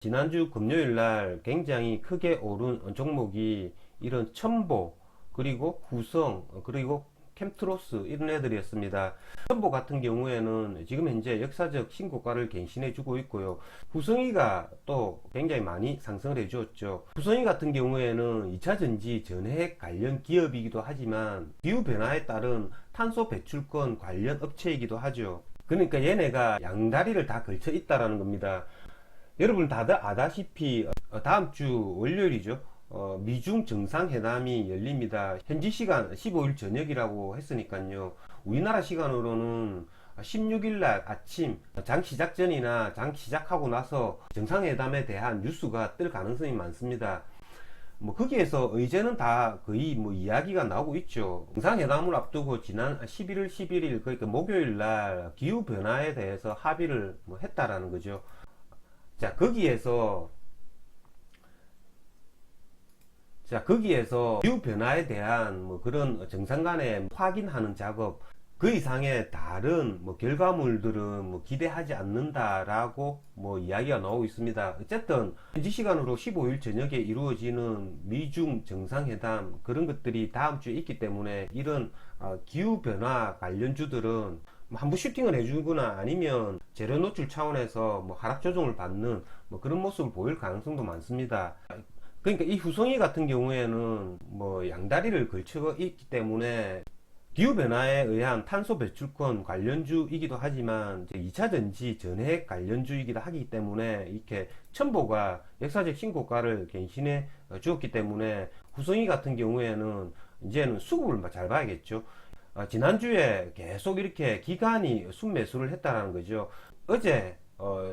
지난주 금요일 날 굉장히 크게 오른 종목이 이런 첨보, 그리고 후성, 그리고 캠트로스 이런 애들이었습니다. 첨보 같은 경우에는 지금 현재 역사적 신고가를 갱신해 주고 있고요. 후성이가 또 굉장히 많이 상승을 해 주었죠. 후성이 같은 경우에는 2차전지 전해핵 관련 기업이기도 하지만 기후변화에 따른 탄소 배출권 관련 업체이기도 하죠. 그러니까 얘네가 양다리를 다 걸쳐 있다라는 겁니다. 여러분 다들 아다시피 다음 주 월요일이죠. 미중 정상회담이 열립니다. 현지 시간 15일 저녁이라고 했으니까요. 우리나라 시간으로는 16일 날 아침 장 시작 전이나 장 시작하고 나서 정상회담에 대한 뉴스가 뜰 가능성이 많습니다. 뭐 거기에서 의제는 다 거의 뭐 이야기가 나오고 있죠. 정상회담을 앞두고 지난 11월 11일 그러니까 목요일 날 기후 변화에 대해서 합의를 뭐 했다라는 거죠. 자, 거기에서 기후 변화에 대한 뭐 그런 정상 간의 확인하는 작업, 그 이상의 다른 뭐 결과물들은 뭐 기대하지 않는다라고 뭐 이야기가 나오고 있습니다. 어쨌든 현지 시간으로 15일 저녁에 이루어지는 미중 정상회담 그런 것들이 다음 주에 있기 때문에 이런 기후 변화 관련주들은 뭐 한부 슈팅을 해주거나 아니면 재료 노출 차원에서 뭐 하락 조정을 받는 뭐 그런 모습을 보일 가능성도 많습니다. 그러니까 이 후성이 같은 경우에는 뭐 양다리를 걸쳐 있기 때문에 기후변화에 의한 탄소 배출권 관련주이기도 하지만 2차전지 전해핵 관련주이기도 하기 때문에 이렇게 첨보가 역사적 신고가를 갱신해 주었기 때문에 후성이 같은 경우에는 이제는 수급을 잘 봐야겠죠. 지난주에 계속 이렇게 기간이 순매수를 했다라는 거죠. 어제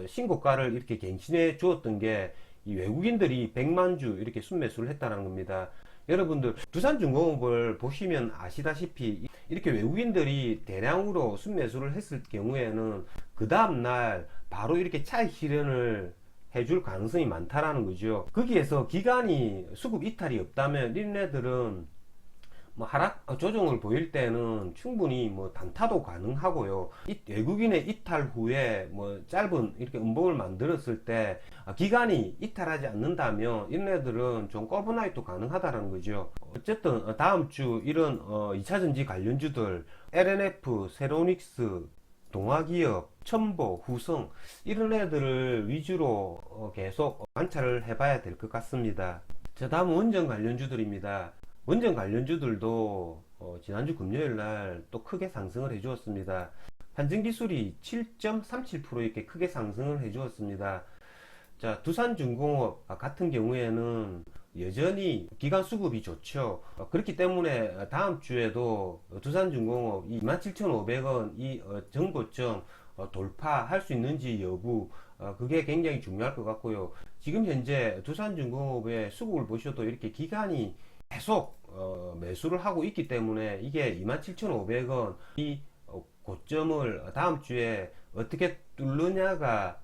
신고가를 이렇게 갱신해 주었던 게 이 외국인들이 100만 주 이렇게 순매수를 했다는 겁니다. 여러분들 두산중공업을 보시면 아시다시피 이렇게 외국인들이 대량으로 순매수를 했을 경우에는 그 다음날 바로 이렇게 차익 실현을 해줄 가능성이 많다라는 거죠. 거기에서 기간이 수급 이탈이 없다면 이네들은 뭐 하락 조정을 보일 때는 충분히 뭐 단타도 가능하고요. 외국인의 이탈 후에 뭐 짧은 이렇게 음봉을 만들었을 때 기간이 이탈하지 않는다면 이런 애들은 좀 꺼브나잇도 가능하다는 거죠. 어쨌든 다음 주 이런 2차전지 관련주들 LNF, 세로닉스, 동화기업, 첨보, 후성 이런 애들을 위주로 계속 관찰을 해봐야 될 것 같습니다. 자, 다음은 원전 관련주들입니다. 원전 관련주들도 지난주 금요일 날 또 크게 상승을 해 주었습니다. 한전기술이 7.37% 이렇게 크게 상승을 해 주었습니다. 자, 두산중공업 같은 경우에는 여전히 기간 수급이 좋죠. 그렇기 때문에 다음 주에도 두산중공업 27,500원 이 정고점 돌파할 수 있는지 여부, 그게 굉장히 중요할 것 같고요. 지금 현재 두산중공업의 수급을 보셔도 이렇게 기간이 계속 매수를 하고 있기 때문에 이게 27,500원 이 고점을 다음 주에 어떻게 뚫느냐가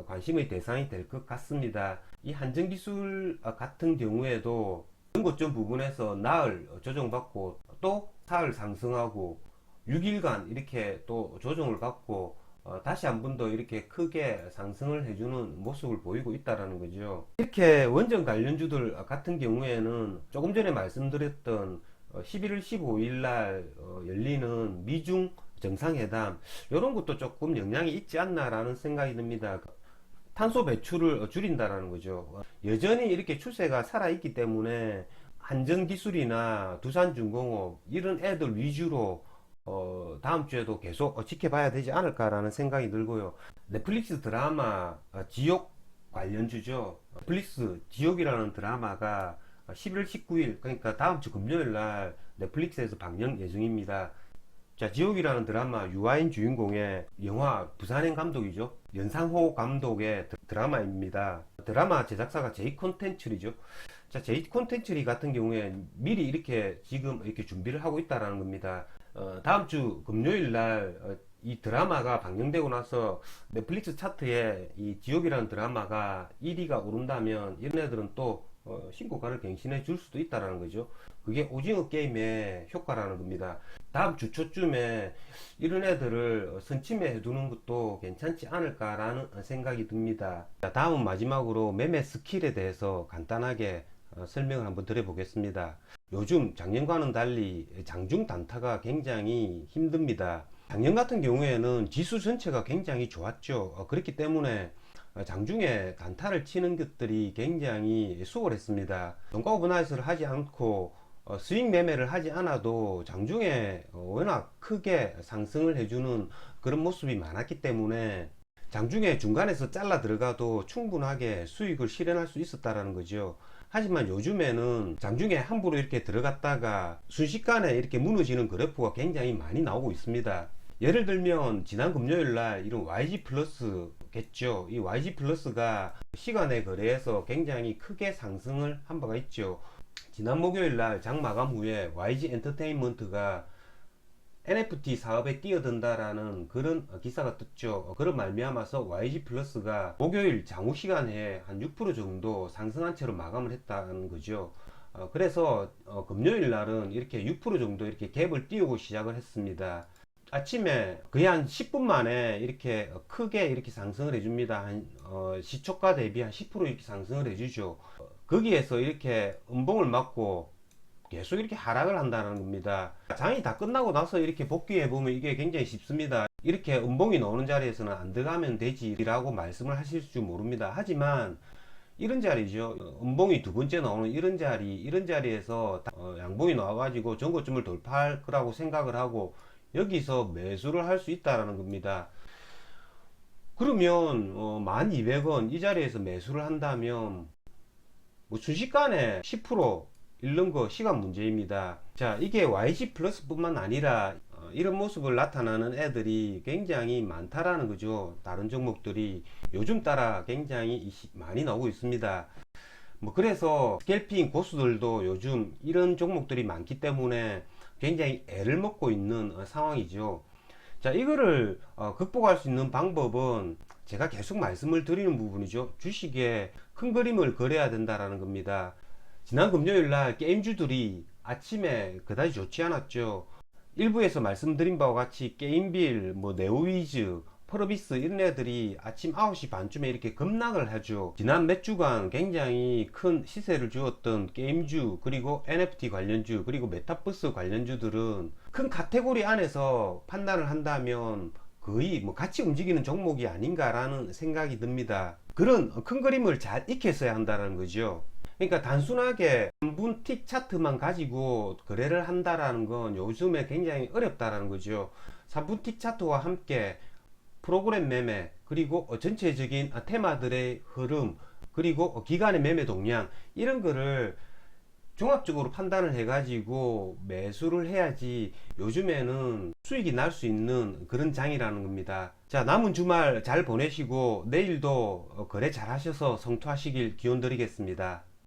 관심의 대상이 될 것 같습니다. 이 한전기술 같은 경우에도 고점 부분에서 나흘 조정받고 또 사흘 상승하고 6일간 이렇게 또 조정을 받고 다시 한 번 더 이렇게 크게 상승을 해주는 모습을 보이고 있다라는 거죠. 이렇게 원전 관련주들 같은 경우에는 조금 전에 말씀드렸던 11월 15일 날 열리는 미중 정상회담 이런 것도 조금 영향이 있지 않나라는 생각이 듭니다. 탄소 배출을 줄인다라는 거죠. 여전히 이렇게 추세가 살아있기 때문에 한전기술이나 두산중공업 이런 애들 위주로 다음 주에도 계속 지켜봐야 되지 않을까라는 생각이 들고요. 넷플릭스 드라마 지옥 관련주죠. 넷플릭스 지옥이라는 드라마가 11월 19일 그러니까 다음 주 금요일 날 넷플릭스에서 방영 예정입니다. 자, 지옥이라는 드라마 유아인 주인공의 영화 부산행 감독이죠. 연상호 감독의 드라마입니다. 드라마 제작사가 제이콘텐츠리죠. 자, 제이콘텐츠리 같은 경우에 미리 이렇게 지금 이렇게 준비를 하고 있다라는 겁니다. 다음 주 금요일 날 이 드라마가 방영되고 나서 넷플릭스 차트에 이 지옥이라는 드라마가 1위가 오른다면 이런 애들은 또 신고가를 갱신해 줄 수도 있다라는 거죠. 그게 오징어 게임의 효과라는 겁니다. 다음 주 초쯤에 이런 애들을 선침해 두는 것도 괜찮지 않을까라는 생각이 듭니다. 자, 다음 마지막으로 매매 스킬에 대해서 간단하게 설명을 한번 드려보겠습니다. 요즘 작년과는 달리 장중 단타가 굉장히 힘듭니다. 작년 같은 경우에는 지수 전체가 굉장히 좋았죠. 그렇기 때문에 장중에 단타를 치는 것들이 굉장히 수월했습니다. 종가 오버나이트를 하지 않고 스윙 매매를 하지 않아도 장중에 워낙 크게 상승을 해주는 그런 모습이 많았기 때문에 장중에 중간에서 잘라 들어가도 충분하게 수익을 실현할 수 있었다라는 거죠. 하지만 요즘에는 장중에 함부로 이렇게 들어갔다가 순식간에 이렇게 무너지는 그래프가 굉장히 많이 나오고 있습니다. 예를 들면 지난 금요일 날 이런 YG 플러스겠죠. 이 YG 플러스가 시간의 거래에서 굉장히 크게 상승을 한 바가 있죠. 지난 목요일 날 장 마감 후에 YG 엔터테인먼트가 NFT 사업에 뛰어든다라는 그런 기사가 떴죠. 그런 말미암아서 YG 플러스가 목요일 장후 시간에 한 6% 정도 상승한 채로 마감을 했다는 거죠. 그래서 금요일 날은 이렇게 6% 정도 이렇게 갭을 띄우고 시작을 했습니다. 아침에 거의 한 10분 만에 이렇게 크게 이렇게 상승을 해줍니다. 시초가 대비 한 10% 이렇게 상승을 해주죠. 거기에서 이렇게 음봉을 맞고 계속 이렇게 하락을 한다는 겁니다. 장이 다 끝나고 나서 이렇게 복귀해 보면 이게 굉장히 쉽습니다. 이렇게 음봉이 나오는 자리에서는 안 들어가면 되지라고 말씀을 하실 줄 모릅니다. 하지만 이런 자리죠. 음봉이 두 번째 나오는 이런 자리에서 양봉이 나와가지고 전고점을 돌파할 거라고 생각을 하고 여기서 매수를 할 수 있다라는 겁니다. 그러면 1200원 이 자리에서 매수를 한다면 뭐 순식간에 10% 잃는 거 시간 문제입니다. 자, 이게 YG 플러스 뿐만 아니라 이런 모습을 나타나는 애들이 굉장히 많다라는 거죠. 다른 종목들이 요즘 따라 굉장히 많이 나오고 있습니다. 뭐 그래서 스캘핑 고수들도 요즘 이런 종목들이 많기 때문에 굉장히 애를 먹고 있는 상황이죠. 자, 이거를 극복할 수 있는 방법은 제가 계속 말씀을 드리는 부분이죠. 주식에 큰 그림을 그려야 된다라는 겁니다. 지난 금요일 날 게임주들이 아침에 그다지 좋지 않았죠. 일부에서 말씀드린 바와 같이 게임빌, 뭐 네오위즈, 프로비스 이런 애들이 아침 9시 반쯤에 이렇게 급락을 하죠. 지난 몇 주간 굉장히 큰 시세를 주었던 게임주, 그리고 NFT 관련주, 그리고 메타버스 관련주들은 큰 카테고리 안에서 판단을 한다면 거의 뭐 같이 움직이는 종목이 아닌가라는 생각이 듭니다. 그런 큰 그림을 잘 익혔어야 한다는 거죠. 그러니까 단순하게 3분 틱 차트만 가지고 거래를 한다라는 건 요즘에 굉장히 어렵다라는 거죠. 3분 틱 차트와 함께 프로그램 매매, 그리고 전체적인 테마들의 흐름, 그리고 기간의 매매 동향, 이런 거를 종합적으로 판단을 해가지고 매수를 해야지 요즘에는 수익이 날 수 있는 그런 장이라는 겁니다. 자, 남은 주말 잘 보내시고 내일도 거래 잘 하셔서 성투하시길 기원 드리겠습니다.